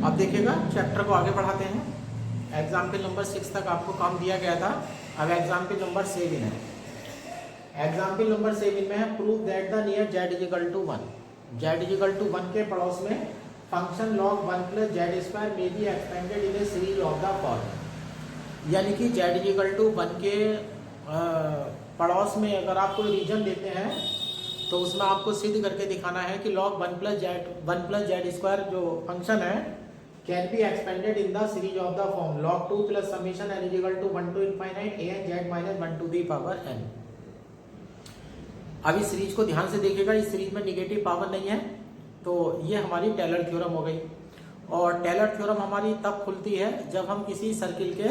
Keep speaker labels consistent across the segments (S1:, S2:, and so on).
S1: अब देखिएगा चैप्टर को आगे बढ़ाते हैं। एग्जाम्पल नंबर 6 तक आपको काम दिया गया था। अब एग्जाम्पल नंबर 7 है। एग्जाम्पल नंबर 7 में है prove that the near z is equal to 1। Z is equal to 1 के पड़ोस में function log 1 plus Z square may be expanded in a series of the following. यानी कि जेड इज इक्वल टू 1 के पड़ोस में अगर आप कोई रीजन देते हैं तो उसमें आपको सिद्ध करके दिखाना है कि log 1 प्लस जेड स्क्वायर जो फंक्शन है can be expanded in the series of the form log 2 plus summation n is equal to 1 to infinite a n z minus 1 to the power n। अब इस series को ध्यान से देखिएगा, इस series में निगेटिव पावर नहीं है, तो ये हमारी टेलर थ्योरम हो गई। और टेलर थ्योरम हमारी तब खुलती है जब हम किसी सर्किल के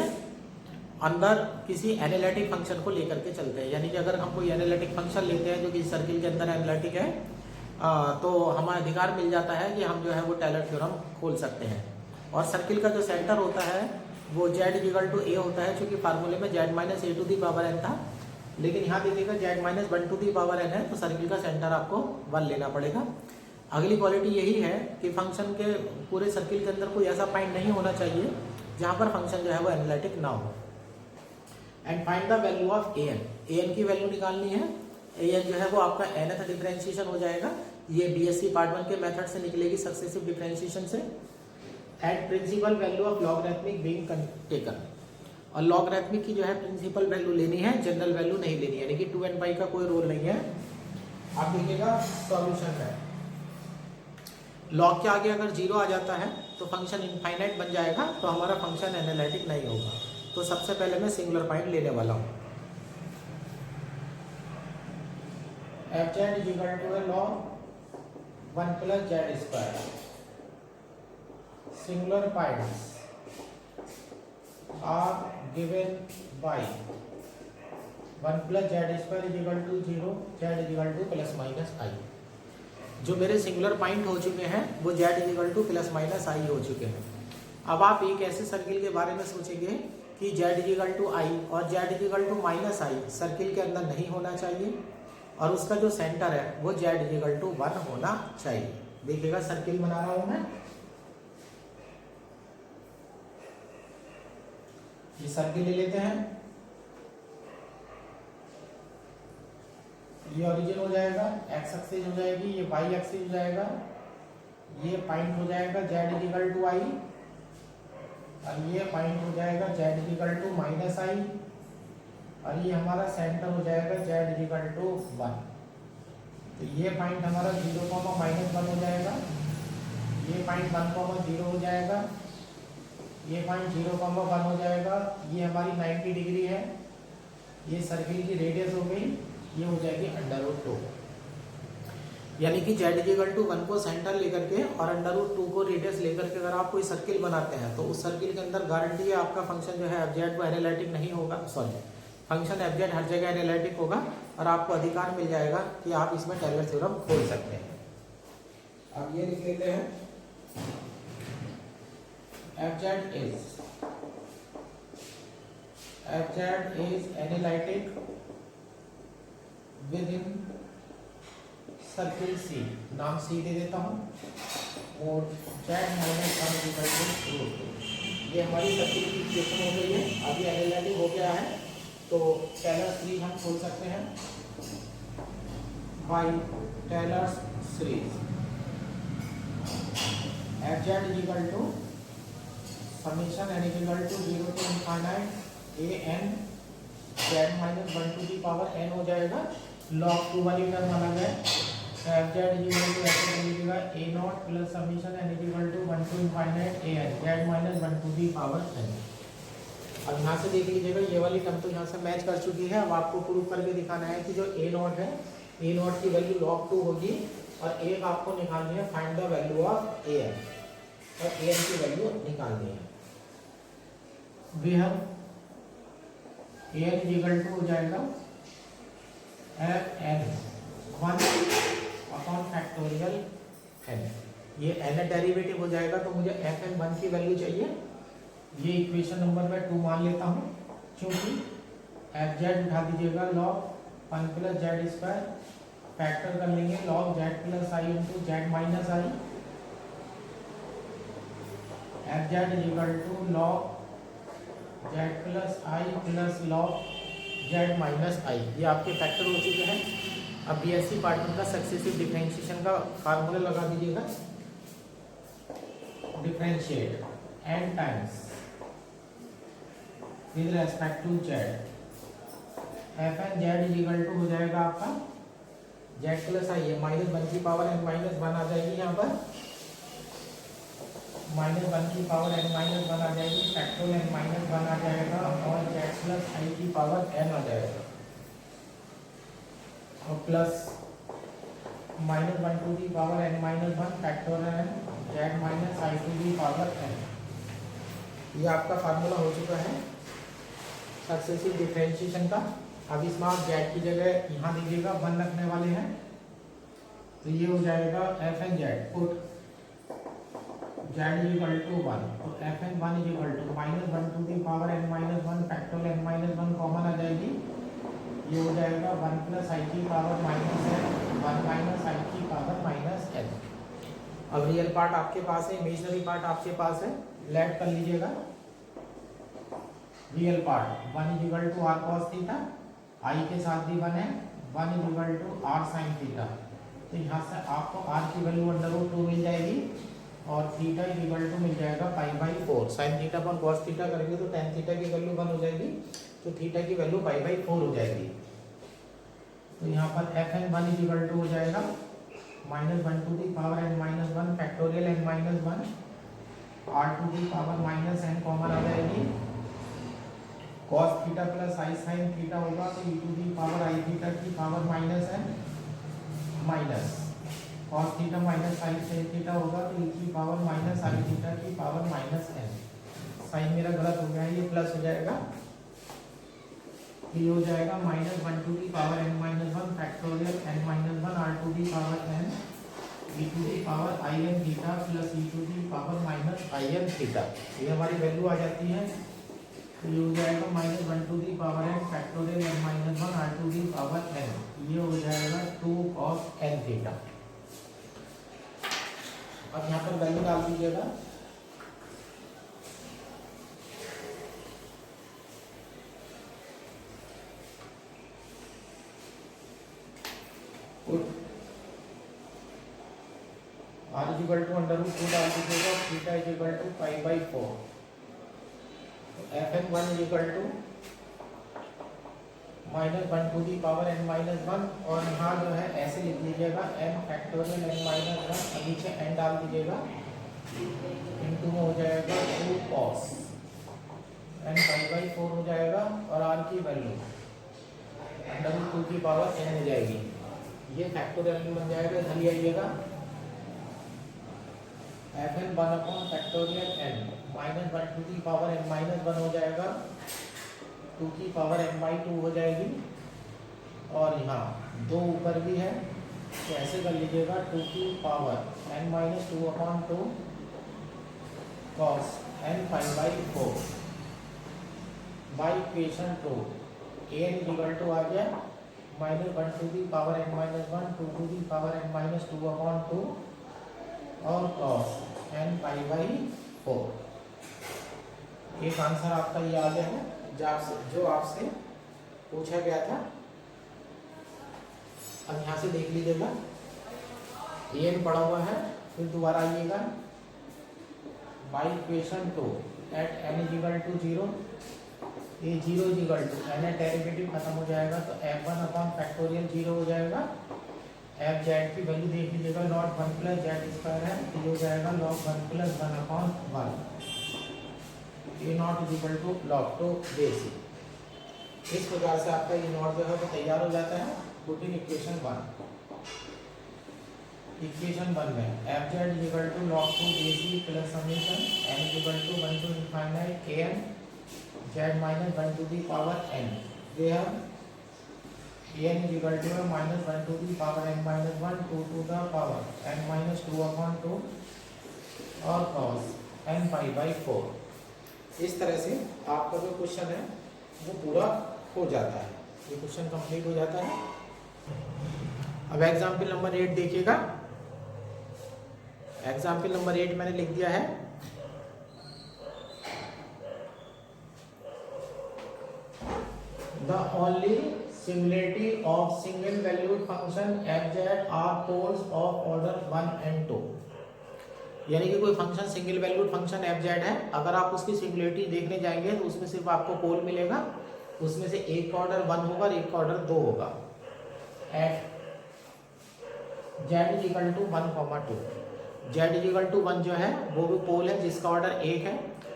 S1: अंदर किसी एनालिटिक फंक्शन को लेकर के चलते हैं। यानी कि अगर हम कोई एनालिटिक फंक्शन लेते हैं जो कि सर्किल के अंदर एनालिटिक है तो हमें अधिकार मिल जाता है कि हम जो है वो टेलर थ्योरम खोल सकते हैं। और सर्किल का जो सेंटर होता है वो जेड इक्वल टू ए होता है, क्योंकि फार्मूले में z minus a to the power n था, लेकिन यहाँ देखिएगा z minus 1 to the power n है, तो सर्किल का सेंटर आपको 1 लेना पड़ेगा। अगली क्वालिटी यही है कि फंक्शन के पूरे सर्किल के अंदर कोई ऐसा पॉइंट नहीं होना चाहिए जहाँ पर फंक्शन जो है वो एनालिटिक ना हो। And find the value of a n की वैल्यू निकालनी है। ए एन जो है वो आपका nth डिफरेंशिएशन हो जाएगा। ये बीएससी पार्ट 1 के मेथड से निकलेगी, सक्सेसिव डिफरेंशिएशन से। And principal value of logarithmic being taken, और लॉगरिथमिक की जो है प्रिंसिपल वैल्यू लेनी है, जनरल वैल्यू नहीं लेनी है, यानी कि 2n पाई का कोई रोल नहीं है। आप देखिएगा सॉल्यूशन है, लॉग के आगे अगर 0 आ जाता है तो फंक्शन इनफाइनाइट बन जाएगा, तो हमारा फंक्शन एनालिटिक नहीं होगा। तो सबसे पहले मैं सिंगुलर पॉइंट लेने वाला हूँ। F Z is equal to log 1 plus Z square. Singular points are given by 1 plus z square is equal to 0, z is equal to plus minus i। जो मेरे सिंगुलर पॉइंट हो चुके हैं वो z is equal to plus minus i हो चुके हैं। अब आप एक ऐसे सर्किल के बारे में सोचेंगे कि z is equal to i और z is equal to minus i circle के अंदर नहीं होना चाहिए, और उसका जो सेंटर है वो z is equal to 1 होना चाहिए। देखिएगा सर्किल बना रहा हूं मैं, ये सर्किल ले लेते हैं। ये ओरिजिन हो जाएगा, एक्स एक्सिस हो जाएगी, ये वाई एक्सिस हो जाएगा, ये पॉइंट हो जाएगा Z is equal to I, और ये पॉइंट हो जाएगा Z is equal to minus I, और ये हमारा सेंटर हो जाएगा जेड इज इक्वल टू 1। तो ये पॉइंट हमारा 0, -1 हो जाएगा, ये पॉइंट 1, 0 हो जाएगा, ये पॉइंट 0, 1 हो जाएगा, ये हमारी 90 डिग्री है, ये सर्किल की रेडियस हो गई, ये हो जाएगी √2। यानी कि z इक्वल टू 1 को सेंटर लेकर के और √2 को रेडियस लेकर के अगर आप कोई सर्किल बनाते हैं तो उस सर्किल के अंदर गारंटी है आपका फंक्शन जो है एफ वो एनालिटिक नहीं होगा, सॉरी फंक्शन एफ हर जगह एनालिटिक होगा, और आपको अधिकार मिल जाएगा कि आप इसमें टेलर थ्योरम खोल सकते हैं। अब ये लिख लेते हैं, Fz is analytic within circle C, नाम C दे देता हूँ, और z माइनस 1 इक्वल टू √2। ये हमारी सर्किल की इक्वेशन हो गई है। अभी एनालिटिक हो गया है तो टेलर सीरीज हम खोल सकते हैं by Taylor series. Fz is equal to summation n is equal to 0 to infinite a n z minus 1 to the power n हो जाएगा। log 2 वाली टर्म अलग है, f z is equal to ऐसे लिखिएगा a0 plus summation n is equal to 1 to infinite a n z minus 1 to the power n। अब यहाँ से देख लीजिएगा, ये वाली टर्म तो यहाँ से मैच कर चुकी है। अब आपको प्रूव करके दिखाना है कि जो a0 है, a0 की वैल्यू log 2 होगी, और एक आपको निकालनी है find the value of a n, और a n की वैल्यू निकालनी है। we have a n is equal to हो जाएगा f n 1 upon factorial n। ये n डेरिवेटिव हो जाएगा, तो मुझे f n 1 की वैल्यू चाहिए। ये इक्वेशन नंबर मैं 2 मान लेता हूँ, क्योंकि f z उठा दीजिएगा log 1 plus Z square, factor कर लेंगे log z plus I into Z minus I, F Z is equal to log Z plus I plus log Z minus I. ये आपके फैक्टर हो चुके हैं। अब बीएससी पार्ट वन का successive differentiation का फार्मूला लगा दीजिएगा। Differentiate n times with respect to Z, F N Z is equal to हो जाएगा आपका जेड प्लस आई है माइनस वन की पावर एन माइनस वन आ जाएगी, यहाँ पर माइनस वन की पावर एन माइनस वन आ जाएगी, फैक्टोरियल एन माइनस वन आ जाएगा और जेड प्लस आई की पावर एन आ जाएगा और plus minus one to the power N minus one factorial n z minus i to the power n. ये आपका formula हो चुका है सक्सेसिव डिफरेंशिएशन का। अब इसमें आप जेड की जगह यहाँ दीजिएगा वन रखने वाले हैं, तो ये हो जाएगा F N Z put Z is equal to one, तो F N one is equal to minus one to the power N minus one factorial N minus one common आ जाएगी, ये हो जाएगा वन प्लस आई की power minus N, one minus I की power minus N. अब real part आपके पास है, इमेजिनरी पार्ट आपके पास है, लेट कर लीजिएगा। Real part one is equal to R cos theta, I के साथ भी वन है, one is equal to R sine theta, तो यहाँ से आपको आर की वैल्यू अंडर रूट टू मिल जाएगी और थीटा इज इक्वल टू मिल जाएगा pi by four. Sine theta पर कॉस थीटा करेंगे तो टेन थीटा की वैल्यू वन हो जाएगी, तो थीटा की वैल्यू पाई बाई फोर हो जाएगी। तो यहाँ पर F N one is equal to हो जाएगा minus one to the power N minus one factorial N minus one, are to the power minus N common आ जाएगी, cos theta plus I sine theta होगा तो e to the power I theta की power minus N minus cos theta minus I sine theta होगा तो e की power minus I theta की power minus N. Sign मेरा गलत हो गया है, ये प्लस हो जाएगा, ये हो जाएगा minus one to the power N minus one factorial N minus one are to the power n e to the power i n theta plus e to the power minus i n theta. ये हमारी value आ जाती है, ये हो जाएगा minus one to the power n factorial N minus one are to the power n, ये हो जाएगा टू कॉस एन थीटा। अब यहाँ पर वैल्यू डाल दीजिएगा, r is equal to under root two डाल दीजिएगा, theta is equal to pi by four, f N one is equal to minus one to the power N minus one और यहाँ जो है ऐसे लिख लीजिएगा n factorial N minus one और नीचे एन डाल दीजिएगा, इनटू में हो जाएगा two cos N pi by four हो जाएगा और आर की वैल्यू अंडर रूट टू की पावर एन हो जाएगी। ये फैक्टोरियल बन जाएगा, इधर ले आइएगा f N one upon factorial N minus one to the power N minus one हो जाएगा, टू की पावर एन बाई टू हो जाएगी और यहाँ दो ऊपर भी है तो ऐसे कर लीजिएगा टू की power N minus two upon two cos N pi by four by equation two A N equal to आ गया minus one to the power N minus one two to the power N minus two upon two और cos N pi by four. एक answer आपका ये आ गया है जो आपसे पूछा गया था। अब यहाँ से देख लीजिएगा, एन पड़ा हुआ है, फिर दोबारा आइएगा by equation two at N is equal to zero, ये zero is equal to N derivative खत्म हो जाएगा तो F one upon factorial zero हो जाएगा, एफ जेड की वैल्यू देख लीजिएगा log one plus Z square है तो ये हो जाएगा log one plus one upon one, A naught is equal to log two basic. इस प्रकार से आपका ये नॉट जो है वो तैयार हो जाता है। Put in equation one, equation one में f Z is equal to log two basic plus summation n is equal to one to infinite के n z minus one to the power n, they have n is equal to minus one to the power N minus one two to the power N minus two upon two और cos N pi by four. इस तरह से आपका जो question है वो पूरा हो जाता है, ये क्वेश्चन कंप्लीट हो जाता है। अब एग्जाम्पल नंबर 8 देखिएगा। एग्जाम्पल नंबर 8 मैंने लिख दिया है the only similarity of single valued function f are poles of order 1 and 2। यानी कि कोई function single valued function f है, अगर आप उसकी सिंगुलरिटी देखने जाएंगे तो उसमें सिर्फ आपको पोल मिलेगा, उसमें से एक का ऑर्डर 1 होगा और एक का ऑर्डर 2 होगा। F z equal to 1, 2। Z equal to 1 जो है वो भी पोल है जिसका ऑर्डर 1 है,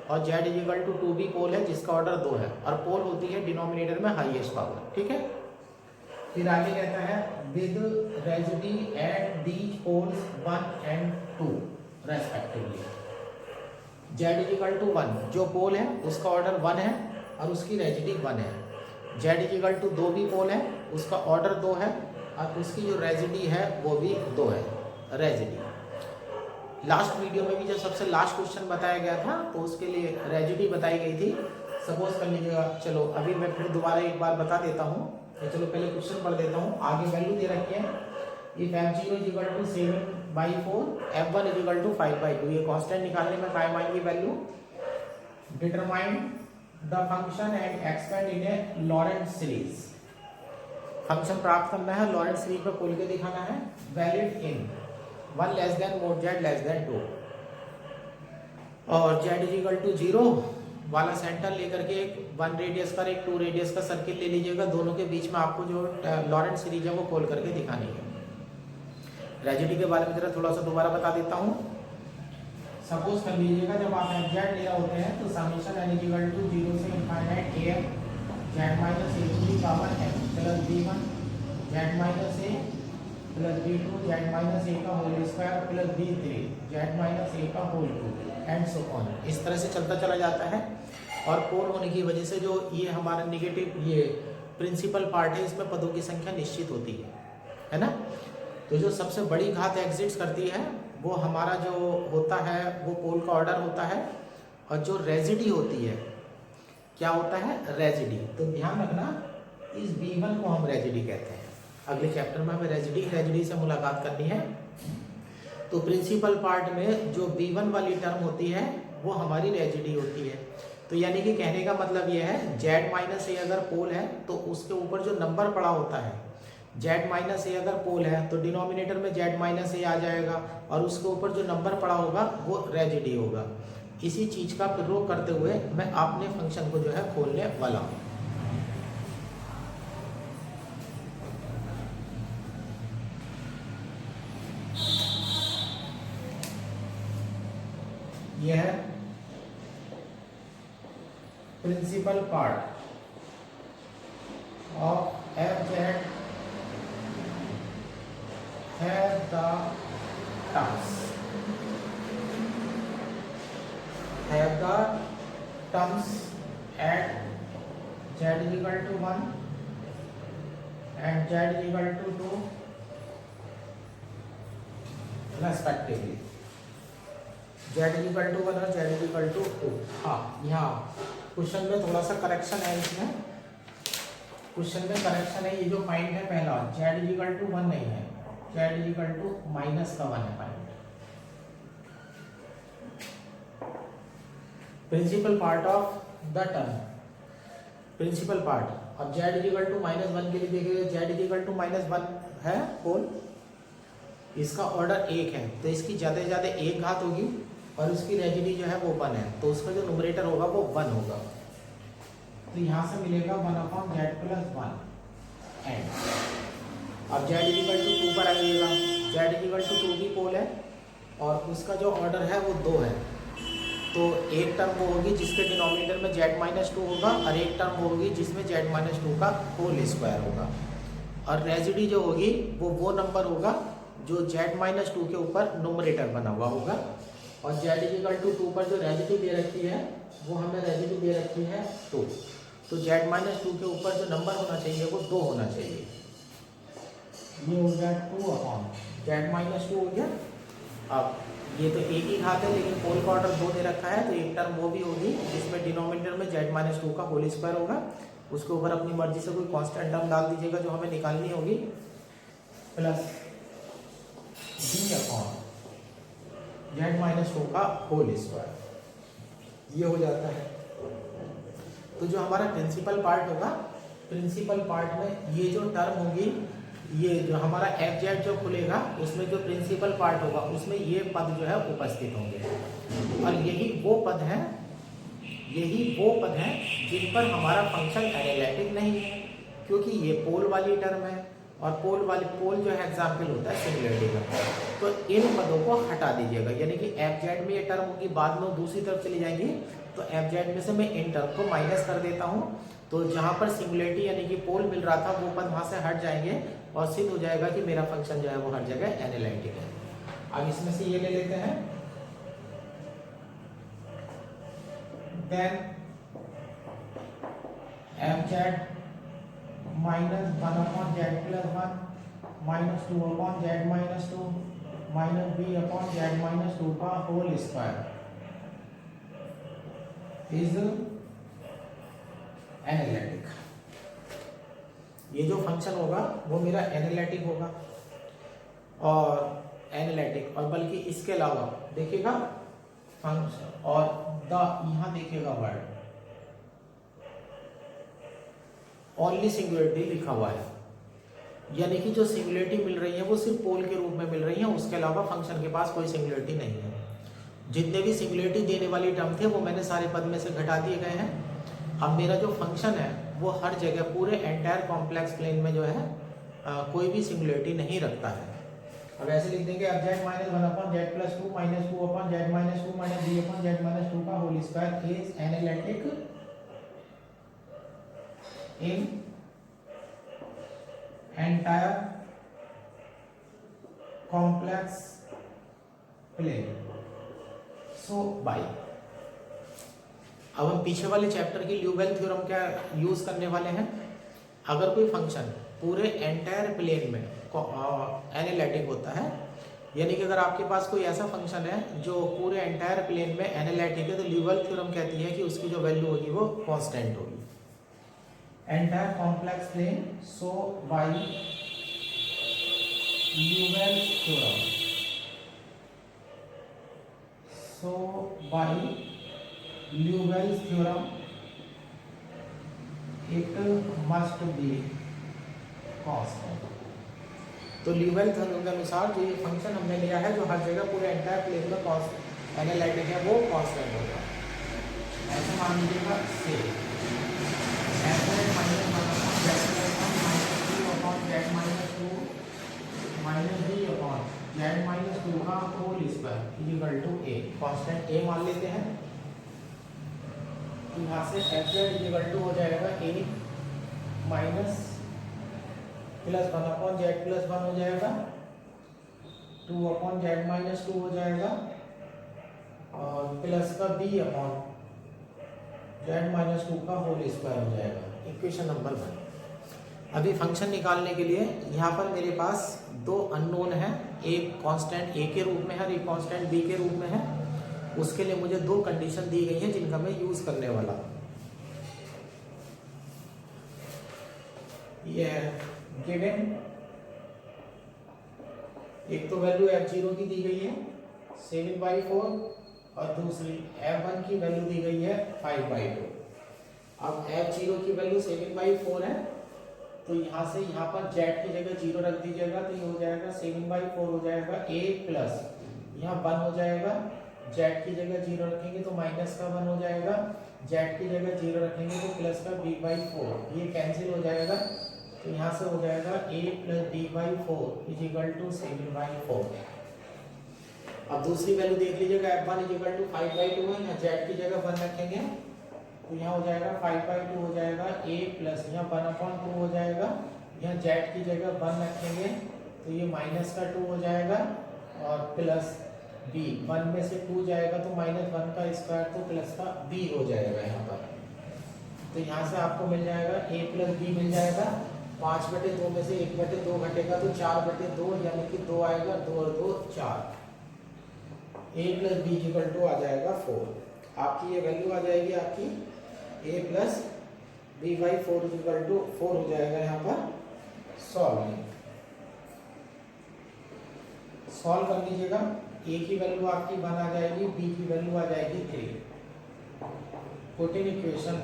S1: और जेड इक्वल टू 2 भी पोल है जिसका ऑर्डर 2 है, और पोल होती है डिनोमिनेटर में हाईएस्ट पावर। ठीक है, फिर आगे कहता है with residue at these poles 1 and 2 respectively. Z equal to 1 जो पोल है उसका ऑर्डर 1 है और उसकी रेजिडी 1 है। जेड इक्वल टू 2 भी पोल है, उसका ऑर्डर 2 है और उसकी जो रेजिडी है वो भी 2 है रेजिडी। लास्ट वीडियो में भी जब सबसे लास्ट क्वेश्चन बताया गया था तो उसके लिए रेजिडी बताई गई थी। सपोज कर लीजिएगा, चलो अभी मैं फिर दोबारा एक बार बता देता हूँ, तो चलो पहले क्वेश्चन पढ़ देता हूँ। आगे वैल्यू दे रखी है, if f0 is equal to 7/4, f1 is equal to 5/2। ये कांस्टेंट निकालने में काम आएंगी value. Determine the function and expand in a Laurent series. Function प्राप्त करना है, लॉरेंट सीरीज में खोल के दिखाना है। Valid in 1 less than mode z less than 2, और z इज इक्वल टू 0 वाला सेंटर लेकर के एक 1 रेडियस का एक 2 रेडियस का सर्किल ले लीजिएगा। दोनों के बीच में आपको जो लॉरेंट सीरीज है वो खोल करके दिखानी है। रेजिडी के बारे में जरा थोड़ा सा दोबारा बता देता हूँ। सपोज कर लीजिएगा जब आप एफ जेड ले रहे होते हैं तो समेशन एन इक्वल टू 0 से infinite a f z minus a to the power m plus b1 z minus a plus b2 z minus a का whole square plus b3 z minus a का whole 2 and so on. इस तरह से चलता चला जाता है। और पोल होने की वजह से जो ये हमारा निगेटिव ये प्रिंसिपल पार्ट है, इसमें पदों की संख्या निश्चित होती है ना। तो जो सबसे बड़ी घात एग्जिट्स करती है वो हमारा जो होता है वो पोल का ऑर्डर होता है, और जो रेजिडी होती है क्या होता है रेजिडी। तो ध्यान रखना इस b1 को हम रेजिडी कहते हैं। अगले चैप्टर में हमें रेजिडी से मुलाकात करनी है। तो प्रिंसिपल पार्ट में जो b1 वाली टर्म होती है वो हमारी रेजिडी होती है। तो यानी कि कहने का मतलब ये है z माइनस ए अगर पोल है तो उसके ऊपर जो नंबर पड़ा होता है, z माइनस ए अगर पोल है तो डिनोमिनेटर में z माइनस ए आ जाएगा, और उसके ऊपर जो नंबर पड़ा होगा वो रेजिडी होगा। इसी चीज का प्रयोग करते हुए मैं अपने फंक्शन को जो है खोलने वाला हूँ। यह है principal part of f z have the terms at z is equal to 1 and z is equal to 2 respectively। z is equal to 1 और z is equal to 2। हाँ, यहाँ क्वेश्चन में थोड़ा सा करेक्शन है, इसमें क्वेश्चन में करेक्शन है। ये जो पॉइंट है पहला z is equal to 1 नहीं है, z is equal to minus का 1 है point. Principal part of the term, principal part. अब z इज इक्वल टू -1 के लिए देखिए, z इज इक्वल टू -1 है पोल, इसका ऑर्डर 1 है तो इसकी ज़्यादा से ज़्यादा 1 घात होगी, और उसकी रेजिडी जो है वो 1 है तो उसका जो न्यूमरेटर होगा वो 1 होगा। तो यहाँ से मिलेगा 1/z + 1 एंड अब z इज इक्वल टू 2 पर आइएगा। z इज इक्वल टू 2 की पोल है और उसका जो ऑर्डर है वो 2 है, तो एक टर्म वो होगी जिसके डिनोमिनेटर में z-2 होगा, और एक टर्म वो होगी जिसमें z-2 का होल स्क्वायर होगा। और रेजिडी जो होगी वो नंबर होगा जो z-2 के ऊपर न्यूमरेटर बना हुआ होगा। और z इक्वल टू 2 पर जो रेजिडी दे रखी है वो हमें रेजिडी दे रखी है 2, तो z-2 के ऊपर जो नंबर होना चाहिए वो 2 होना चाहिए। ये हो गया 2/z-2 हो गया। अब ये तो एक ही घात है लेकिन पोल का ऑर्डर 2 दे रखा है, तो एक टर्म वो भी होगी जिसमें डिनोमिनेटर में z-2 का होल स्क्वायर होगा। उसके ऊपर अपनी मर्जी से कोई कांस्टेंट टर्म डाल दीजिएगा जो हमें निकालनी होगी, प्लस z-2 का होल स्क्वायर। ये हो जाता है। तो जो हमारा प्रिंसिपल पार्ट होगा प्रिंसिपल पार्ट में ये जो टर्म होगी, ये जो हमारा एफ जेड जो खुलेगा उसमें जो प्रिंसिपल पार्ट होगा उसमें ये पद जो है उपस्थित होंगे। और यही वो पद है जिन पर हमारा फंक्शन एनालिटिक नहीं है, क्योंकि ये पोल वाली टर्म है और पोल जो है एग्जाम्पल होता है सिंगुलरिटी का। तो इन पदों को हटा दीजिएगा, यानी कि एफ जेड में ये टर्म होगी, बाद में दूसरी तरफ चली जाएंगी, तो एफ जेड में से मैं इन टर्म को माइनस कर देता हूँ। तो जहाँ पर सिंगुलरिटी यानी कि पोल मिल रहा था वो पद वहाँ से हट जाएंगे और सिद्ध हो जाएगा कि मेरा फंक्शन जो है वो हर जगह एनालिटिक है। अब इसमें से ये ले लेते हैं, then f z minus 1 upon z plus 1 minus 2 upon Z minus 2 minus b upon Z minus 2 का होल स्क्वायर इज एनालिटिक। ये जो फंक्शन होगा वो मेरा एनालिटिक होगा और एनालिटिक, और बल्कि इसके अलावा देखिएगा फंक्शन और द यहां देखिएगा वर्ड ओनली सिंगुलरिटी लिखा हुआ है, यानी कि जो सिंगुलरिटी मिल रही है वो सिर्फ पोल के रूप में मिल रही है, उसके अलावा फंक्शन के पास कोई सिंगुलरिटी नहीं है। जितने भी सिंगुलरिटी देने वाली टर्म थे वो मैंने सारे पद में से घटा दिए गए हैं। अब मेरा जो फंक्शन है वो हर जगह पूरे एंटायर कॉम्प्लेक्स प्लेन में जो है कोई भी सिंगुलरिटी नहीं रखता है। अब ऐसे लिख देंगे अब z minus 1 upon z plus 2 minus 2 upon Z minus 2 minus b upon Z minus 2 का whole square is analytic in entire complex plane. So by अब हम पीछे वाले चैप्टर की ल्यूबेल थ्योरम क्या यूज करने वाले हैं। अगर कोई फंक्शन पूरे एंटायर प्लेन में एनालिटिक होता है, यानी कि अगर आपके पास कोई ऐसा फंक्शन है जो पूरे एंटायर प्लेन में एनालिटिक है, तो ल्यूबेल थ्योरम कहती है कि उसकी जो वैल्यू होगी वो कांस्टेंट होगी। Entire complex plane, so bye ल्यूबेल theorem, so bye ल्यूबेल theorem it must be constant. तो ल्यूबेल थ्योरम के अनुसार जो ये फंक्शन हमने लिया है जो हर जगह पूरे एंटायर प्लेन में एनालिटिक है वो कांस्टेंट होगा। ऐसे मान लीजिएगा से f minus 1 upon z plus 1 minus 2 upon Z minus 2 minus b upon Z minus 2 का whole square equal to a। Constant a मान लेते हैं, तो यहाँ से एफ जेड इक्वल टू हो जाएगा a minus plus 1 upon z plus 1 हो जाएगा, 2 अपॉन जेड माइनस 2 हो जाएगा और प्लस का b अपॉन जेड माइनस 2 का होल स्क्वायर हो जाएगा। Equation number 1। अभी फंक्शन निकालने के लिए यहाँ पर मेरे पास दो अननोन है, एक कांस्टेंट a के रूप में है और एक कांस्टेंट b के रूप में है। उसके लिए मुझे दो कंडीशन दी गई है जिनका मैं यूज करने वाला हूं। ये है गिवन, एक तो वैल्यू f0 की दी गई है 7/4 और दूसरी f1 की वैल्यू दी गई है 5/2। अब f0 की वैल्यू 7/4 है, तो यहाँ से यहाँ पर z की जगह 0 रख दीजिएगा, तो ये हो जाएगा 7/4 हो जाएगा a प्लस यहाँ 1 हो जाएगा, z की जगह 0 रखेंगे तो माइनस का 1 हो जाएगा, z की जगह 0 रखेंगे तो प्लस का b/4, ये कैंसिल हो जाएगा, तो यहाँ से हो जाएगा a plus b/4 is equal to 7/4। अब दूसरी वैल्यू देख लीजिएगा, f1 इज इक्वल टू 5/2 है, यहाँ z की जगह 1 रखेंगे तो यहाँ हो जाएगा 5/2 हो जाएगा a प्लस यहाँ 1/2 हो जाएगा, यहाँ z की जगह 1 रखेंगे तो ये माइनस का 2 हो जाएगा और प्लस b, 1 में से 2 जाएगा तो -1 का स्क्वायर तो प्लस का b हो जाएगा यहाँ पर। तो यहाँ से आपको मिल जाएगा a प्लस b मिल जाएगा, 5/2 में से 1/2 घटेगा तो 4/2 यानी कि 2 आएगा, 2 और 2 4, a plus b equal to आ जाएगा 4। आपकी ये वैल्यू आ जाएगी आपकी a plus b/4 equal to 4 हो जाएगा। यहाँ पर सॉल्व कर लीजिएगा, a की वैल्यू आपकी 1 आ जाएगी, b की वैल्यू आ जाएगी 3। पुट इन इक्वेशन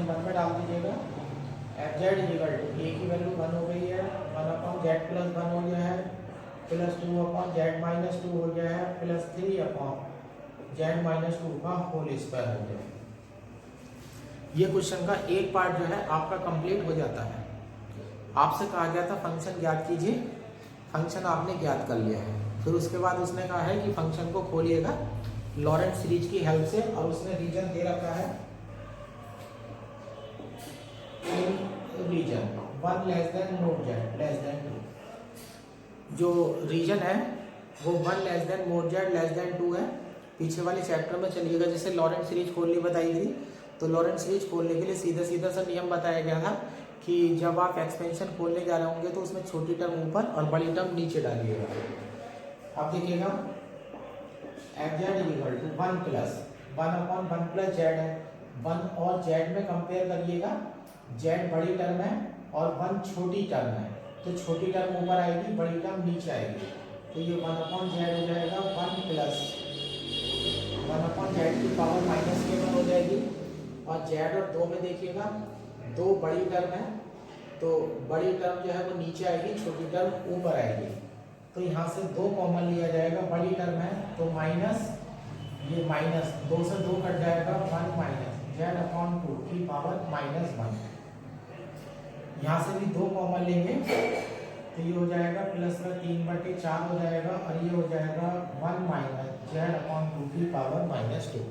S1: 1 में डाल दीजिएगा, एफ जेड इक्वल टू ए की वैल्यू 1 हो गई है, 1/z+1 हो गया है, प्लस 2/z-2 हो गया है, प्लस 3/z-2 का होल स्क्वायर हो गया है। ये क्वेश्चन का एक पार्ट जो है आपका कंप्लीट हो जाता है। आपसे कहा गया था फंक्शन ज्ञात कीजिए, फंक्शन आपने ज्ञात कर लिया है। फिर उसके बाद उसने कहा है कि फंक्शन को खोलिएगा लॉरेंट सीरीज की हेल्प से, और उसने रीजन दे रखा है region 1 less than mod z less than 2। जो रीजन है वो 1 less than mod z less than 2 है। पीछे वाले चैप्टर में चलिएगा, जैसे लॉरेंट सीरीज खोलनी बताई थी, तो लॉरेंट सीरीज खोलने के लिए सीधा सीधा सा नियम बताया गया था कि जब आप एक्सपेंशन खोलने जा रहे होंगे तो उसमें छोटी टर्म ऊपर और बड़ी टर्म नीचे डालिएगा। अब देखिएगा f z equal to 1+1/1 z है। 1 और जेड में कंपेयर करिएगा, जेड बड़ी टर्म है और 1 छोटी टर्म है, तो छोटी टर्म ऊपर आएगी, बड़ी टर्म नीचे आएगी, तो ये 1/z हो जाएगा 1+1/z की पावर -k1 हो जाएगी। और जेड और 2 में देखिएगा 2 बड़ी टर्म है, तो बड़ी टर्म जो है वो नीचे आएगी, छोटी टर्म ऊपर आएगी, तो यहाँ से 2 कॉमन लिया जाएगा, बड़ी टर्म है तो माइनस, ये माइनस 2 से 2 कट जाएगा, 1 - z/2 की पावर -1। यहाँ से भी 2 कॉमन लेंगे तो ये हो जाएगा प्लस का 3/4 हो जाएगा, और ये हो जाएगा 1 - z/2 की पावर -2।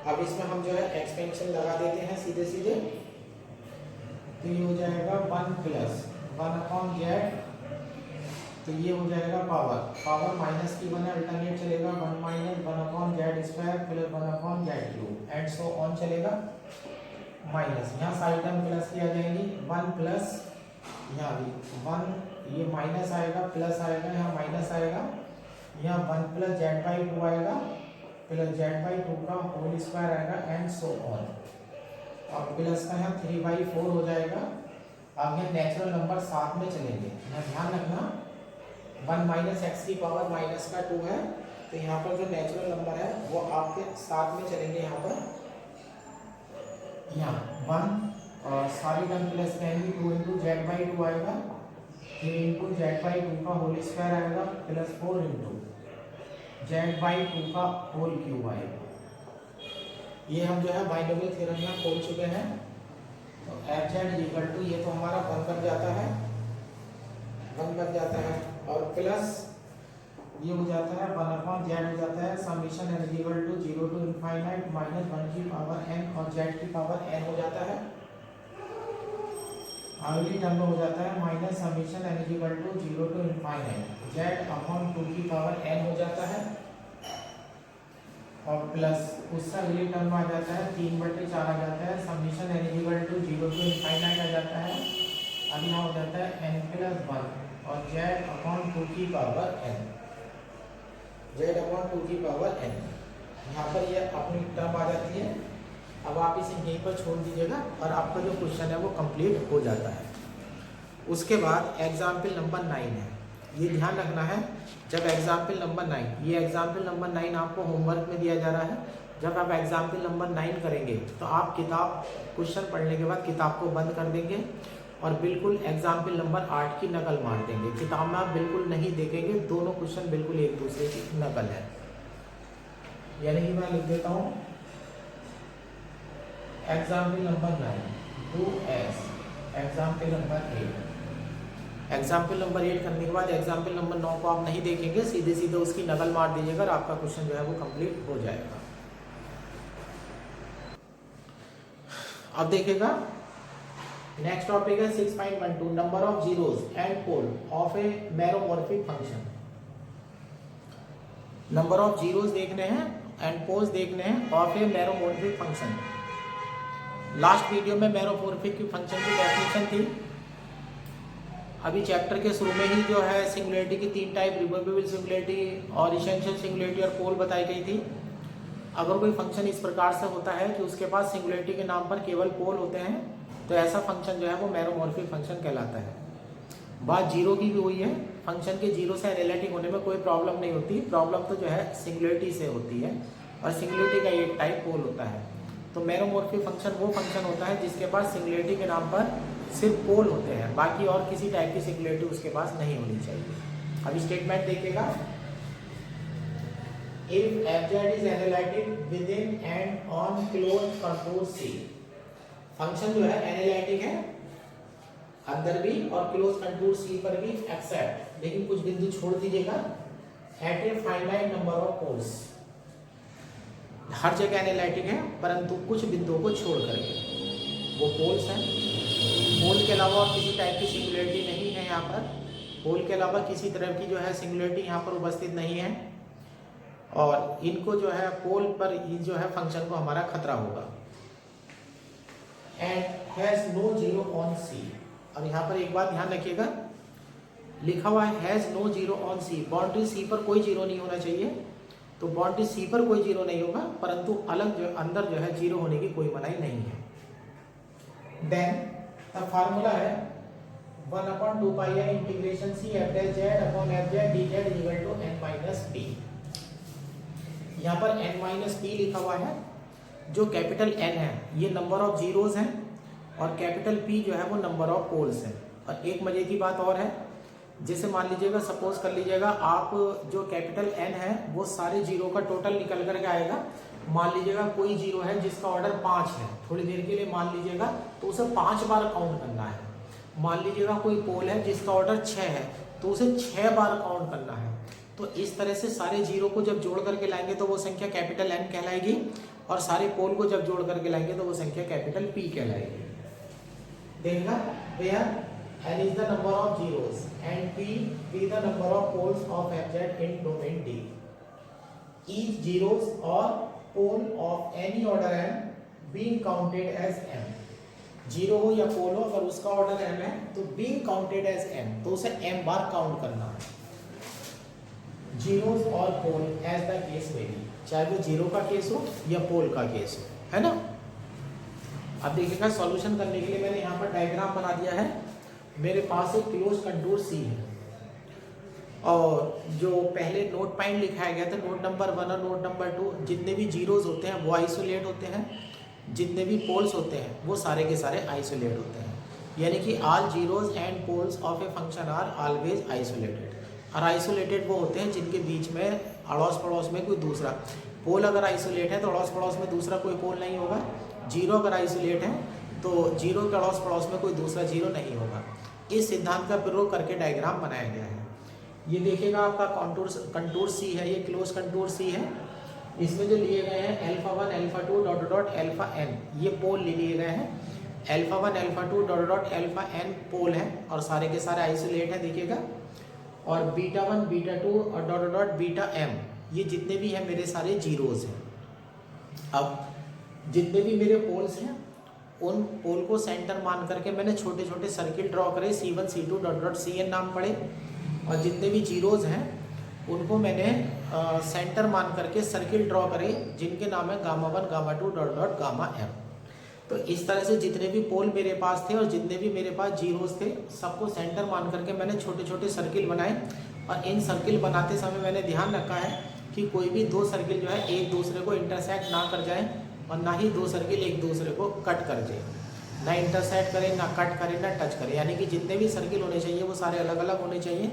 S1: अब इसमें हम जो है एक्सपेंशन लगा देते हैं सीधे सीधे, तो ये हो जाएगा 1+1/z, तो ये हो जाएगा पावर माइनस की 1 अल्टरनेट चलेगा, 1 - 1/z² plus 1/z³ and so on चलेगा। माइनस यहाँ साइड टर्म प्लस की आ जाएंगी, 1 प्लस यहाँ भी 1, ये माइनस आएगा, प्लस आएगा, यहाँ माइनस आएगा, यहाँ 1+z/2 आएगा, प्लस z/2 का होल स्क्वायर आएगा एंड सो ऑन। और प्लस का यहाँ 3/4 हो जाएगा। अब ये नेचुरल नंबर साथ में चलेंगे, यहाँ ध्यान रखना 1 - x की पावर -2 है, तो यहाँ पर जो नेचुरल नंबर है वो आपके साथ में चलेंगे। यहाँ पर यहाँ 1 और सारी टर्म प्लस रहेंगी, 2 × z/2 आएगा, 3 × z/2 का होल स्क्वायर आएगा, प्लस 4 × z/2 का होल क्यूब आएगा। ये हम जो है बाइनोमियल थ्योरम में खोल चुके हैं। तो एफ जेड इक्वल टू ये तो हमारा 1 बन जाता है, 1 बन जाता है, और प्लस ये हो जाता है 1/z हो जाता है, summation n equal to 0 to infinite -1 की पावर n और z की पावर n हो जाता है। अगली टर्म में हो जाता है minus summation n equal to 0 to infinite z/2 की पावर n हो जाता है, और प्लस उससे अगली टर्म में आ जाता है 3/4 आ जाता है, summation n equal to 0 to infinite आ जाता है। अब यहाँ हो जाता है n+1 और z/2 की पावर n, z/2 की पावर n। यहाँ पर ये अपनी टर्म आ जाती है। अब आप इसे यहीं पर छोड़ दीजिएगा और आपका जो क्वेश्चन है वो कंप्लीट हो जाता है। उसके बाद एग्जाम्पल नंबर 9 है, ये ध्यान रखना है। जब एग्जाम्पल नंबर 9, ये एग्जाम्पल नंबर 9 आपको होमवर्क में दिया जा रहा है। जब आप एग्जाम्पल नंबर 9 करेंगे तो आप किताब क्वेश्चन पढ़ने के बाद किताब को बंद कर देंगे और बिल्कुल एग्जाम्पल नंबर 8 की नकल मार देंगे। किताब में आप बिल्कुल नहीं देखेंगे, दोनों क्वेश्चन बिल्कुल एक दूसरे की नकल है। यानी कि मैं लिख देता हूँ example number 9 2s, example number 8। Example number 8 करने के बाद एग्जाम्पल नंबर 9 को आप नहीं देखेंगे, सीधे सीधे उसकी नकल मार दीजिएगा और आपका क्वेश्चन जो है वो कंप्लीट हो जाएगा। अब देखिएगा नेक्स्ट टॉपिक है 6.12 number of zeros and pole of a meromorphic function. Number of zeros देखने हैं एंड पोल्स देखने हैं of a meromorphic function. Last video में मैरोमॉर्फिक की फंक्शन की डेफिनेशन थी। अभी चैप्टर के शुरू में ही जो है सिंगुलरिटी की 3 टाइप, रिमूवेबल सिंगुलरिटी और इसेंशियल सिंगुलरिटी और पोल बताई गई थी। अगर कोई फंक्शन इस प्रकार से होता है कि उसके पास सिंगुलरिटी के नाम पर केवल पोल होते हैं तो ऐसा फंक्शन जो है वो मैरोमॉर्फिक फंक्शन कहलाता है। बात जीरो की भी हुई है, फंक्शन के जीरो से एनालिटिक होने में कोई प्रॉब्लम नहीं होती, प्रॉब्लम तो जो है सिंगुलरिटी से होती है और सिंगुलरिटी का एक टाइप पोल होता है। तो मैरोमॉर्फिक फंक्शन वो फंक्शन होता है जिसके पास सिंगुलरिटी के नाम पर सिर्फ पोल होते हैं, बाकी और किसी टाइप की सिंगुलरिटी उसके पास नहीं होनी चाहिए। अब स्टेटमेंट देखिएगा, if fz is analytic with in and on closed contour C, function जो है एनालिटिक है अंदर भी और क्लोज कंटूर C पर भी, एक्सेप्ट, लेकिन कुछ बिंदु छोड़ दीजिएगा, at a finite number of poles, हर जगह एनालिटिक है परंतु कुछ बिंदुओं को छोड़ करके, वो पोल्स हैं। पोल के अलावा और किसी टाइप की सिंगुलरिटी नहीं है यहाँ पर, पोल के अलावा किसी तरह की जो है सिंगुलरिटी यहाँ पर उपस्थित नहीं है, और इनको जो है पोल पर जो है फंक्शन को हमारा खतरा होगा। And has no zero on C, और यहाँ पर एक बात ध्यान रखिएगा, लिखा हुआ है has no zero on C, boundary C पर कोई जीरो नहीं होना चाहिए, तो बाउंड्री C पर कोई जीरो नहीं होगा, परंतु अलग जो अंदर जो है जीरो होने की कोई मनाही नहीं है। देन द फार्मूला है 1/2 pi integration C f(z) upon fz dz equal to n-p। यहाँ पर n-p लिखा हुआ है, जो कैपिटल N है ये नंबर ऑफ जीरोज हैं और कैपिटल P जो है वो नंबर ऑफ पोल्स हैं। और एक मजे की बात और है, जैसे मान लीजिएगा, सपोज कर लीजिएगा आप जो कैपिटल N है वो सारे जीरो का टोटल निकल करके आएगा। मान लीजिएगा कोई जीरो है जिसका ऑर्डर 5 है, थोड़ी देर के लिए मान लीजिएगा, तो उसे 5 बार काउंट करना है। मान लीजिएगा कोई पोल है जिसका ऑर्डर 6 है, तो उसे 6 बार काउंट करना है। तो इस तरह से सारे जीरो को जब जोड़ करके लाएंगे तो वो संख्या कैपिटल N कहलाएगी, और सारे पोल को जब जोड़ करके लाएंगे तो वो संख्या कैपिटल P कहलाएगी। देखना, where N is the number of zeros and P be the number of poles of fz in domain D. Each zeros or pole of any order n being counted as m. Zero हो या पोल हो, अगर उसका order m है तो being counted as m, तो उसे m बार count करना है। जीरोस और पोल एज द केस में भी, चाहे वो जीरो का केस हो या पोल का केस हो, है ना। अब देखिएगा, सॉल्यूशन करने के लिए मैंने यहाँ पर डायग्राम बना दिया है। मेरे पास एक क्लोज कंटूर C है, और जो पहले नोट पॉइंट लिखाया गया था, नोट नंबर 1 और नोट नंबर 2, जितने भी जीरोज होते हैं वो आइसोलेट होते हैं, जितने भी पोल्स होते हैं वो सारे के सारे आइसोलेट होते हैं। यानी कि all zeros and poles of a function are always isolated. और आइसोलेटेड वो होते हैं जिनके बीच में अड़ोस पड़ोस में कोई दूसरा पोल अगर आइसोलेट है तो अड़ोस पड़ोस में दूसरा कोई पोल नहीं होगा। जीरो अगर आइसोलेट है तो जीरो के अड़ोस पड़ोस में कोई दूसरा जीरो नहीं होगा। इस सिद्धांत का प्रयोग करके डायग्राम बनाया गया है। ये देखिएगा, आपका कंटूर C है, ये क्लोज कंटूर C है। इसमें जो लिए गए हैं α1 α2 डॉट डॉट αn, ये पोल ले लिए गए हैं। α1 α2 डॉट डॉट αn पोल है और सारे के सारे आइसोलेट है, देखिएगा। और β1 β2 और डॉट डॉट βm, ये जितने भी हैं मेरे सारे जीरोज हैं। अब जितने भी मेरे पोल्स हैं उन पोल को सेंटर मान करके मैंने छोटे छोटे सर्किल ड्रॉ करे, C1 C2 dot dot Cn नाम पड़े। और जितने भी जीरोज हैं उनको मैंने सेंटर मान करके सर्किल ड्रॉ करे, जिनके नाम है γ1 γ2 डॉट डॉट γm। तो इस तरह से जितने भी पोल मेरे पास थे और जितने भी मेरे पास जीरोज थे, सबको सेंटर मान करके मैंने छोटे छोटे सर्किल बनाए। और इन सर्किल बनाते समय मैंने ध्यान रखा है कि कोई भी दो सर्किल जो है एक दूसरे को इंटरसेक्ट ना कर जाए, और ना ही दो सर्किल एक दूसरे को कट कर जाए। ना इंटरसेक्ट करे, ना कट करे, ना टच करे। यानी कि जितने भी सर्किल होने चाहिए वो सारे अलग अलग होने चाहिए।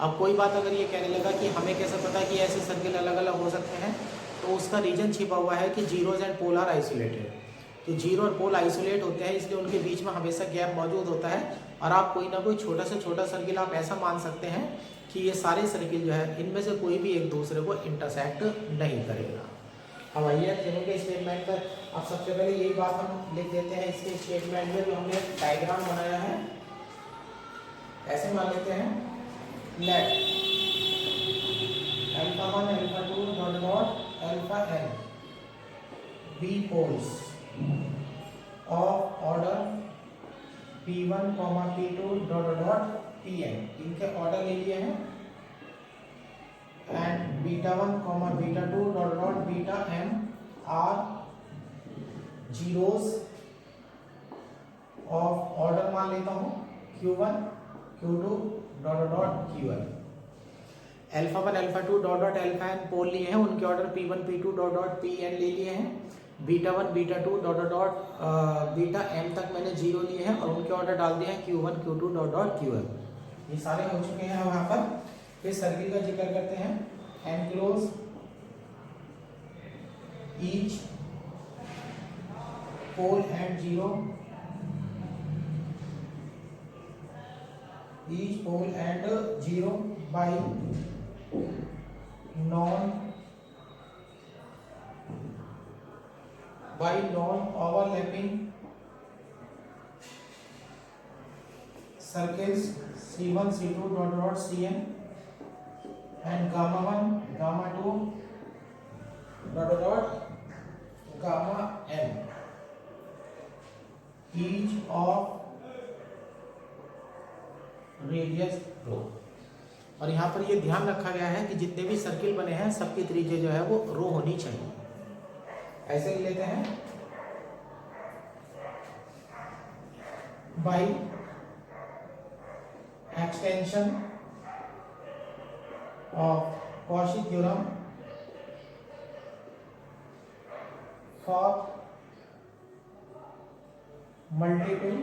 S1: अब कोई बात अगर ये कहने लगा कि हमें कैसे पता कि ऐसे सर्किल अलग अलग हो सकते हैं, तो उसका रीजन छिपा हुआ है कि zeros and pole are isolated. तो जीरो और पोल आइसोलेट होते हैं, इसलिए उनके बीच में हमेशा गैप मौजूद होता है। और आप कोई ना कोई छोटा से छोटा सर्किल आप ऐसा मान सकते हैं कि ये सारे सर्किल जो है इनमें से कोई भी एक दूसरे को इंटरसेक्ट नहीं करेगा। अब आइए तीनों के स्टेटमेंट पर। अब सबसे पहले यही बात हम लिख देते हैं इसके स्टेटमेंट में, जो हमने डायग्राम बनाया है। ऐसे मान लेते हैं, let α1 α2 dot dot αn be poles of order p1 p2 dot dot pn। इनके ऑर्डर ले लिए हैं। And β1 β2 dot dot βm are zeros of order मान लेता हूँ q1 q2 dot dot q1। α1 α2 dot dot αn pole लिए हैं, उनके order p1 p2 dot dot pn ले लिए हैं। β1 β2 dot dot dot beta m तक मैंने 0 लिए हैं और उनके ऑर्डर डाल दिए हैं q1 q2 dot dot qm। ये सारे हो चुके हैं। वहां पर फिर सर्किल का जिक्र करते हैं। Enclose each pole and zero, each pole and zero by non overlapping circles C1 C2 dot dot Cn and gamma 1 gamma 2 dot dot gamma n, each of radius rho. और यहाँ पर ये ध्यान रखा गया है कि जितने भी सर्किल बने हैं सबकी त्रिज्या जो है वो रो होनी चाहिए। ऐसे ले लेते हैं by extension of Cauchy theorem for multiple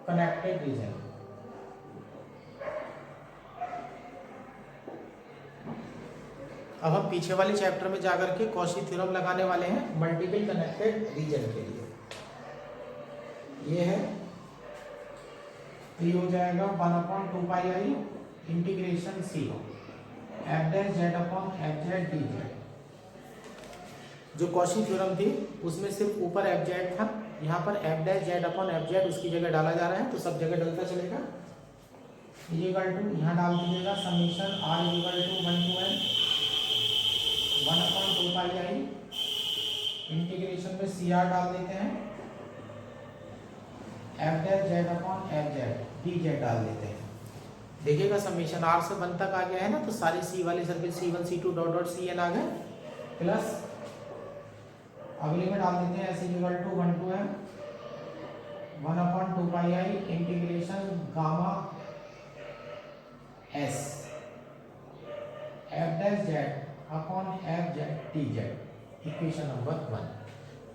S1: connected region. अब हम पीछे वाले चैप्टर में जाकर के कॉची थ्योरम लगाने वाले हैं मल्टीपल कनेक्टेड रीजन के लिए। ये है तो ये हो जाएगा 1/2 पाई आई integration C F dash Z upon F Z D z. जो कॉची थ्योरम थी उसमें सिर्फ ऊपर एफ जेड था, यहाँ पर f dash Z upon F z उसकी जगह डाला जा रहा है, तो सब जगह डलता चलेगा। इक्वल टू यहाँ डाल दीजिएगा summation r equal to 1 to n 1/2 pi I integration में सी आर डाल देते हैं f dash Z upon F Z D z डाल देते हैं। देखिएगा समीशन आर से 1 तक आ गया है ना, तो सारी सी वाली circle C1 C2 dot dot Cn आ गए, प्लस अगले में डाल देते हैं s equal to 1 to m 1/2 pi I integration gamma S F dash Z upon F z t z. Equation number 1।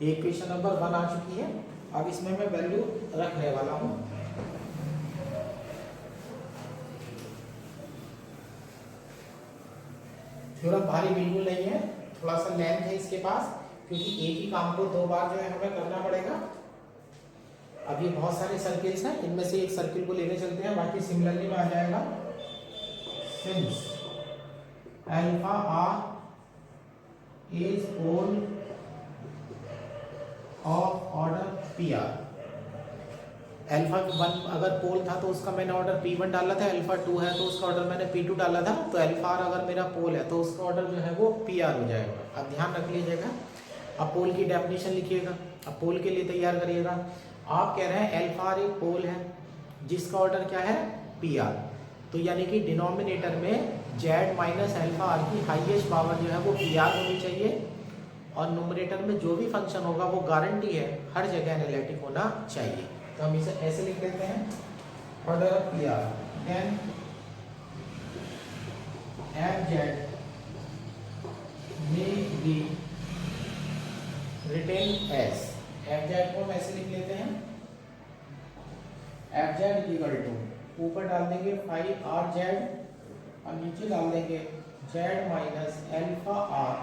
S1: Equation number 1 आ चुकी है। अब इसमें मैं वैल्यू रखने वाला हूं। थ्योरम भारी बिल्कुल नहीं है, थोड़ा सा लेंथ है इसके पास, क्योंकि एक ही काम को 2 बार जो है हमें करना पड़ेगा। अब ये बहुत सारे सर्किल्स हैं, इनमें से एक सर्किल को लेने चलते हैं, बाकी सिमिलरली में आ जाएगा। Since alpha r is pole of order p r. Alpha 1 अगर पोल था तो उसका मैंने ऑर्डर P1 डाला था, अल्फा 2 है तो उसका ऑर्डर मैंने P2 डाला था, तो अल्फा आर अगर मेरा पोल है तो उसका ऑर्डर जो है वो PR हो जाएगा। अब ध्यान रख लीजिएगा। अब पोल की डेफिनेशन लिखिएगा, अब पोल के लिए तैयार करिएगा। आप कह रहे हैं अल्फा आर एक पोल है जिसका ऑर्डर क्या है PR, तो यानी कि डिनोमिनेटर में Z माइनस अल्फा आर की हाईएस्ट पावर जो है वो PR होनी चाहिए, और न्यूमरेटर में जो भी फंक्शन होगा वो गारंटी है हर जगह एनालिटिक होना चाहिए। तो हम इसे ऐसे लिख लेते हैं order of PR then FZ may be written as, FZ को हम ऐसे लिख लेते हैं FZ इक्वल टू ऊपर डाल देंगे 5RZ और नीचे डाल देंगे Z minus alpha r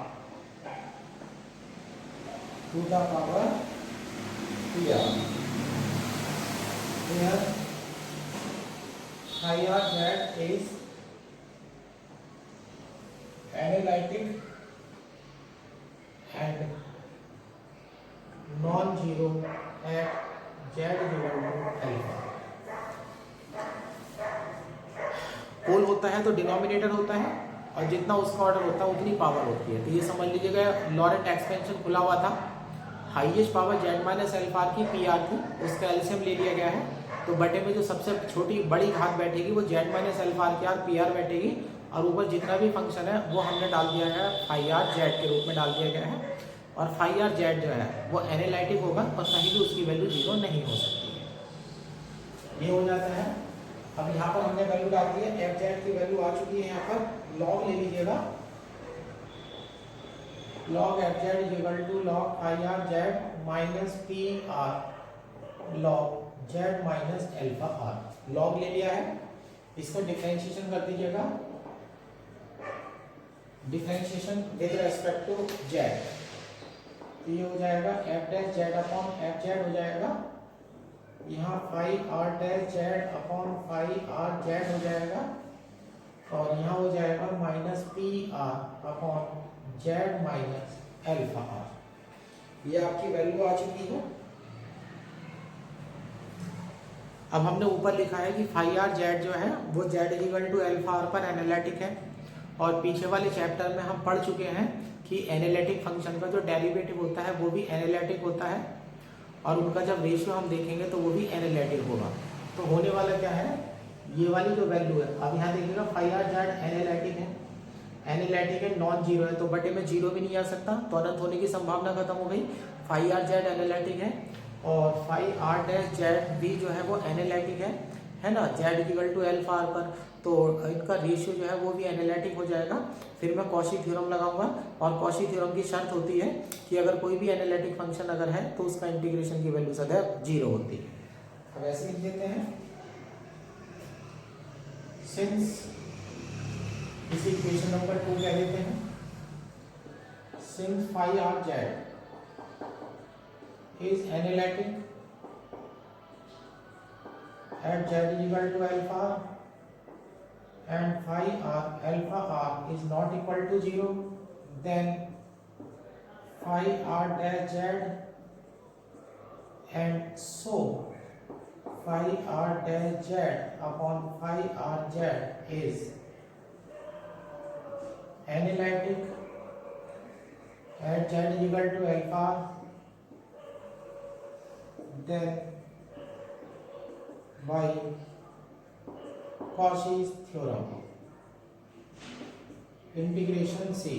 S1: to the power PR। Here higher Z is analytic and non-zero at Z equal to alpha। पोल होता है तो डिनोमिनेटर होता है और जितना उसका ऑर्डर होता है उतनी पावर होती है। तो ये समझ लीजिएगा लॉरेंट एक्सपेंशन खुला हुआ था, highest power Z minus alpha की PR थी, उसका एलसीएम ले लिया गया है, तो बटे में जो सबसे छोटी बड़ी घात बैठेगी वो Z माइनस अल्फा की PR बैठेगी, और ऊपर जितना भी फंक्शन है वो हमने डाल दिया है फाई आर जेड के रूप में डाल दिया गया है, और फाई आर जेड जो है वो एनालिटिक होगा और कहीं भी उसकी वैल्यू 0 नहीं हो सकती है। ये हो जाता है। अब यहाँ पर हमने वैल्यू डाल दी है, एफ जेड की वैल्यू आ चुकी है, यहाँ पर लॉग ले लीजिएगा, log f Z is equal to log phi are z minus P r log z minus alpha r. log ले लिया है, इसका डिफरेंशिएशन कर दीजिएगा, differentiation with respect to z, तो ये हो जाएगा f dash Z upon F z हो जाएगा, यहाँ phi are dash Z upon phi are z हो जाएगा, और यहाँ हो जाएगा minus P r upon Z minus alpha r. ये आपकी वैल्यू आ चुकी है। अब हमने ऊपर लिखा है कि फाई आर जेड जो है वो Z equal to alpha r पर एनालिटिक है, और पीछे वाले चैप्टर में हम पढ़ चुके हैं कि एनालिटिक फंक्शन का जो डेरिवेटिव होता है वो भी एनालिटिक होता है, और उनका जब रेशियो हम देखेंगे तो वो भी एनालिटिक होगा। तो होने वाला क्या है, ये वाली जो वैल्यू है, अब यहाँ देखिएगा फाई आर जेड एनालिटिक है, एनालिटिक है, नॉन जीरो है, तो बटे में जीरो भी नहीं आ सकता, तो अनंत होने की संभावना खत्म हो गई। फाई आर जेड एनालिटिक है, और फाई आर डैश जेड भी जो है वो एनालिटिक है ना, z equal to alpha r पर, तो इनका रेशियो जो है वो भी एनालिटिक हो जाएगा। फिर मैं कॉची थ्योरम लगाऊंगा, और कॉची थ्योरम की शर्त होती है कि अगर कोई भी एनालिटिक फंक्शन अगर है तो उसका इंटीग्रेशन की वैल्यू सदैव जीरो होती है। अब ऐसे लिख देते हैं, सिंस इस इक्वेशन नंबर 2 कह देते हैं, since phi are z is analytic at z is equal to alpha and phi r alpha r is not equal to 0, then phi r dash z and so phi r dash z upon phi r z is analytic at z is equal to alpha, then by Cauchy's theorem integration C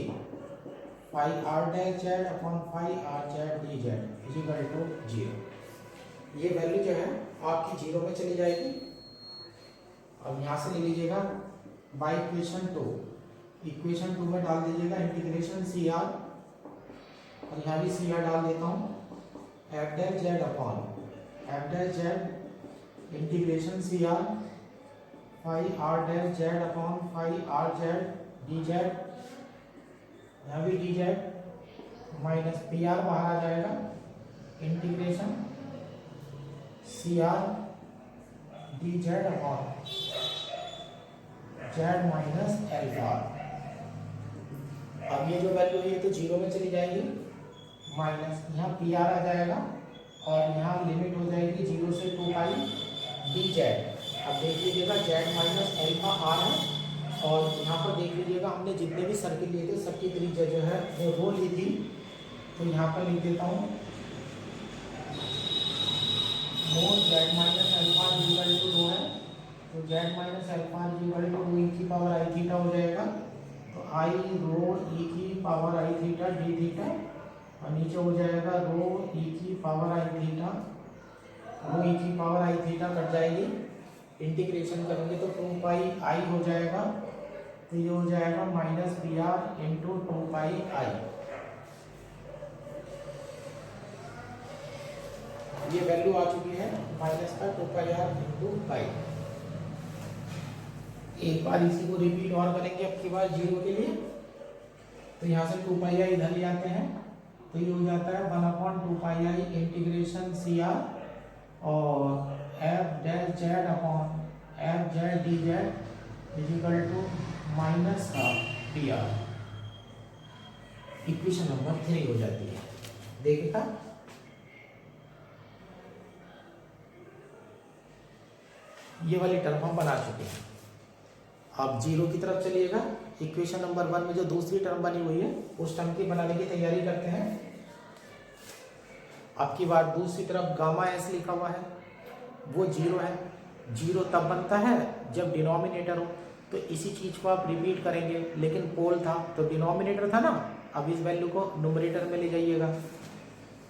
S1: phi r dash z upon phi r z dz is equal to 0। ये value जो है आपकी zero में चली जाएगी। अब यहाँ से ले लीजिएगा बाई इक्वेशन 2, इक्वेशन 2 में डाल दीजिएगा इंटीग्रेशन सी आर, और यहाँ भी सी आर डाल देता हूँ, F dash Z upon F dash Z integration C R phi are dash Z upon phi are Z D Z, यहाँ भी D Z minus P R बाहर आ जाएगा, integration C R D Z upon Z minus alpha. अब ये जो value है ये तो जीरो में चली जाएगी, माइनस यहाँ पी आर आ जाएगा, और यहाँ लिमिट हो जाएगी 0 से 2 पाई डी जेड। अब देख लीजिएगा जेड माइनस एल्फा आर है, और यहाँ पर देख लीजिएगा हमने जितने भी सर्किल लिए थे सबकी त्रिज्या जो है वो रो ली थी, तो यहाँ पर लिख देता हूँ rho z minus alpha equal to rho है, तो z minus alpha equal to rho e की पावर आई थीटा हो जाएगा, तो आई रो ई की power I theta D theta, और नीचे हो जाएगा रो ई की power I theta, row e की पावर आई थीटा कट जाएगी, इंटीग्रेशन करेंगे तो 2 पाई आई हो जाएगा, तो ये हो जाएगा minus P R into 2 pi आई। ये वैल्यू आ चुकी है माइनस का 2 पाई आर इंटू पाई। एक बार इसी को रिपीट और करेंगे अब की बार जीरो के लिए, तो यहाँ से 2 पाई आई इधर ले आते हैं, तो ये हो जाता है 1/2 पाई आई इंटीग्रेशन सी आर और F dash Z upon F Z D Z is equal to minus का पी आर। इक्वेशन नंबर 3 हो जाती है। देखिएगा ये वाली टर्म हम बना चुके हैं। अब जीरो की तरफ चलिएगा, इक्वेशन नंबर 1 में जो दूसरी टर्म बनी हुई है उस टर्म की बनाने की तैयारी करते हैं। अब की बार दूसरी तरफ गामा एस लिखा हुआ है, वो जीरो है। जीरो तब बनता है जब डिनोमिनेटर हो, तो इसी चीज को आप रिपीट करेंगे, लेकिन पोल था तो डिनोमिनेटर था ना, अब इस वैल्यू को न्यूमरेटर में ले जाइएगा।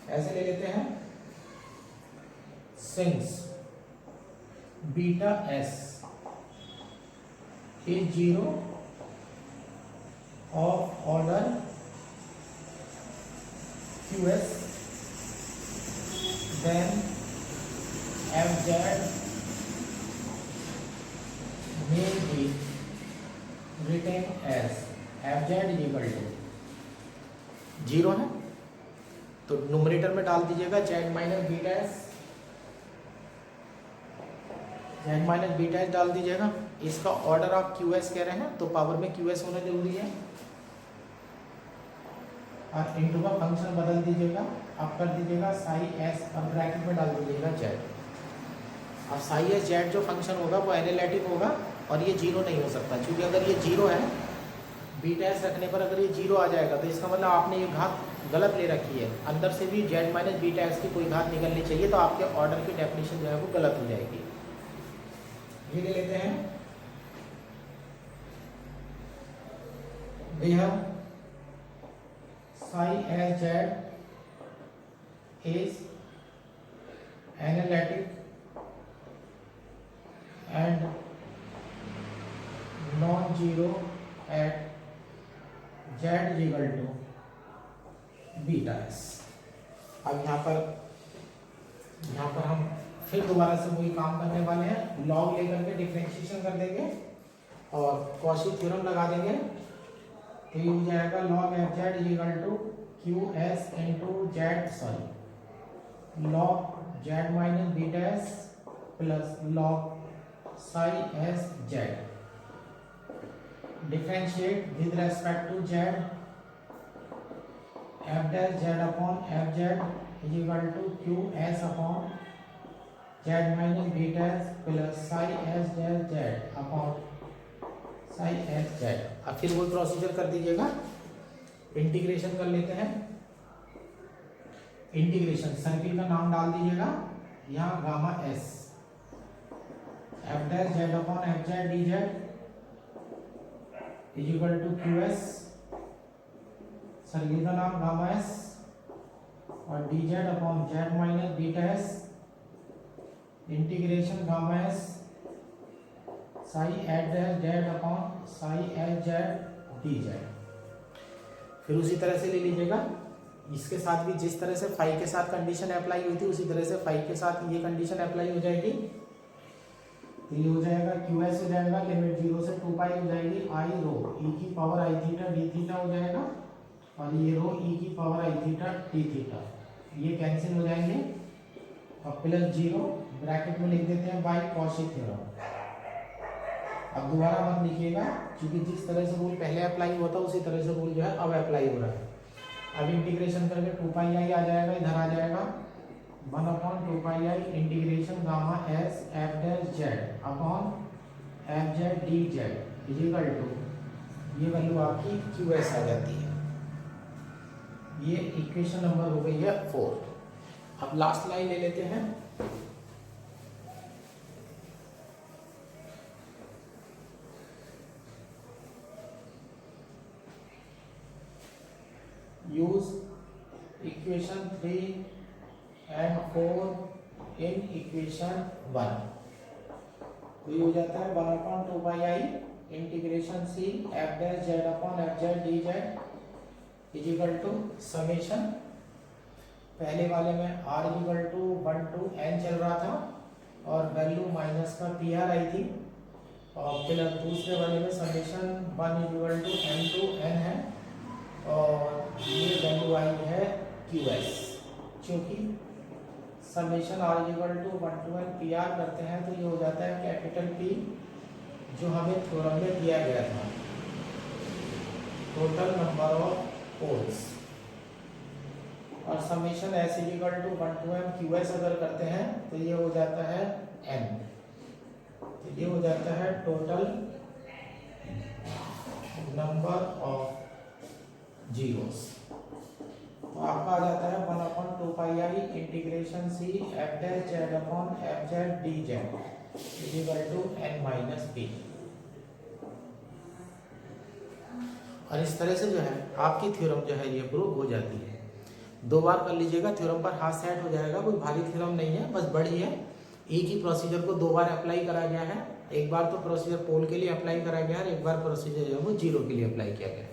S1: ऐसे ले लेते हैं since beta S is zero of order QS, then FZ may be written as FZ is equal to 0 है तो न्यूमरेटर में डाल दीजिएगा Z minus B dash, Z minus B dash डाल दीजिएगा। इसका ऑर्डर आप QS कह रहे हैं तो पावर में QS होना जरूरी है, और इनटू का फंक्शन बदल दीजिएगा, आप कर दीजिएगा साई एस और ब्रैकेट में डाल दीजिएगा Z। अब साई एस Z जो फंक्शन होगा वो एनालिटिक होगा और ये 0 नहीं हो सकता, क्योंकि अगर ये 0 है बी डैश रखने पर अगर ये 0 आ जाएगा तो इसका मतलब आपने ये घात गलत ले रखी है, अंदर से भी Z माइनस बी डैश की कोई घात निकलनी चाहिए, तो आपके ऑर्डर की डेफिनेशन जो है वो गलत हो जाएगी। ये ले लेते हैं, भैया Sai S Z is analytic and non-zero at Z is equal to beta S. अब यहाँ पर हम फिर दोबारा से वही काम करने वाले हैं, लॉग लेकर के डिफरेंशिएशन कर देंगे और कॉची थ्योरम लगा देंगे, तो ये हो जाएगा log F Z is equal to Q S into Z, sorry log Z minus beta S plus log psi S Z, differentiate with respect to Z, F dash Z upon F Z is equal to Q S upon Z minus beta S plus psi S Z Z upon psi S Z. अब फिर वो procedure कर दीजिएगा, integration कर लेते हैं। Integration circle का नाम डाल दीजिएगा यहाँ gamma S, F dash Z upon F Z D Z is equal to Q S, circle का नाम गामा एस और D Z upon Z minus beta S, integration gamma S psi H dash Z upon psi H Z D Z. फिर उसी तरह से ले लीजिएगा, इसके साथ भी जिस तरह से फाई के साथ कंडीशन अप्लाई हुई थी उसी तरह से फाई के साथ ये कंडीशन अप्लाई हो जाएगी, तो ये हो जाएगा क्यू एस हो जाएगा लिमिट 0 से 2 पाई हो जाएगी आई रो ई की power I theta D theta हो जाएगा, और ये रो ई की power I theta D theta, ये कैंसिल हो जाएंगे और प्लस 0 ब्रैकेट में लिख देते हैं बाय कॉची थ्योरम। अब दोबारा मत लिखिएगा, क्योंकि जिस तरह से रूल पहले अप्लाई हुआ था उसी तरह से रूल जो है अब अप्लाई हो रहा है। अब इंटीग्रेशन करके 2 पाई आई आ जाएगा, इधर आ जाएगा 1 upon 2 pi I integration gamma S F dash Z upon F Z D Z is equal to ये वैल्यू आपकी क्यू एस आ जाती है। ये इक्वेशन नंबर हो गई है 4। अब लास्ट लाइन ले लेते हैं, use equation 3 and 4 in equation 1, तो ये हो जाता है 1 upon 2 pi I integration C F dash Z upon F Z D Z is equal to summation, पहले वाले में R is equal to 1 to n चल रहा था और वैल्यू माइनस का पी आर आई थी, और फिर दूसरे वाले में summation 1 is equal to m to n है और ये वैल्यू आई है क्यू एस, क्योंकि summation R equal to 1 to n P R करते हैं तो ये हो जाता है कैपिटल पी जो हमें थ्योरम में दिया गया था, टोटल नंबर ऑफ पोल्स, और summation S equal to 1 to m Q S अगर करते हैं तो ये हो जाता है n, तो ये हो जाता है टोटल नंबर ऑफ जीरोस, तो आपका आ जाता है 1 upon 2 pi I integration C F dash Z upon F Z D Z is equal to n minus P. और इस तरह से जो है आपकी थ्योरम जो है ये प्रूव हो जाती है। 2 बार कर लीजिएगा, थ्योरम पर हाथ सेट हो जाएगा, कोई भारी थ्योरम नहीं है, बस बड़ी है। एक ही प्रोसीजर को 2 बार अप्लाई करा गया है, एक बार तो प्रोसीजर पोल के लिए अप्लाई करा गया है, एक बार प्रोसीजर जो है वो जीरो के लिए अप्लाई किया गया है।